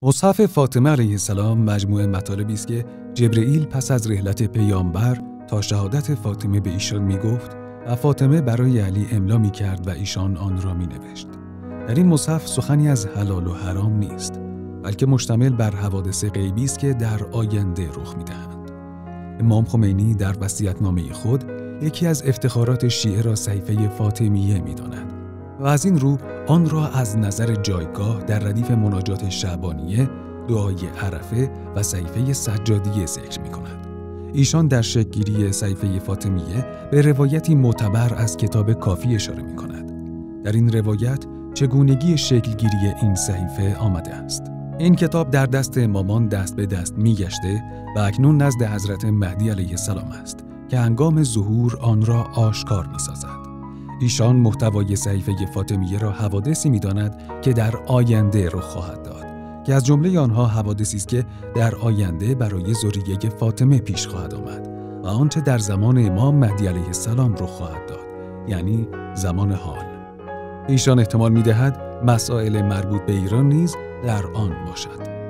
مصحف فاطمه علیه السلام مجموعه مطالبی است که جبرئیل پس از رحلت پیامبر تا شهادت فاطمه به ایشان میگفت و فاطمه برای علی املا میکرد و ایشان آن را مینوشت. در این مصحف سخنی از حلال و حرام نیست، بلکه مشتمل بر حوادث غیبی است که در آینده رخ میدهند. امام خمینی در وصیت‌نامه خود یکی از افتخارات شیعه را صحیفه فاطمیه می‌داند و از این رو آن را از نظر جایگاه در ردیف مناجات شعبانیه، دعای عرفه و صحیفه سجادیه ذکر می‌کند. ایشان در شکل‌گیری صحیفه فاطمیه به روایتی معتبر از کتاب کافی اشاره می‌کند. در این روایت چگونگی شکل‌گیری این صحیفه آمده است. این کتاب در دست امامان دست به دست می‌گشته و اکنون نزد حضرت مهدی علیه السلام است که هنگام ظهور آن را آشکار می‌سازد. ایشان محتوای صحیفه فاطمیه را حوادثی می‌داند که در آینده رخ خواهد داد، که از جمله آنها حوادثی است که در آینده برای ذریه فاطمه پیش خواهد آمد و آنچه در زمان امام مهدی علیه السلام رخ خواهد داد، یعنی زمان حال. ایشان احتمال می‌دهد مسائل مربوط به ایران نیز در آن باشد.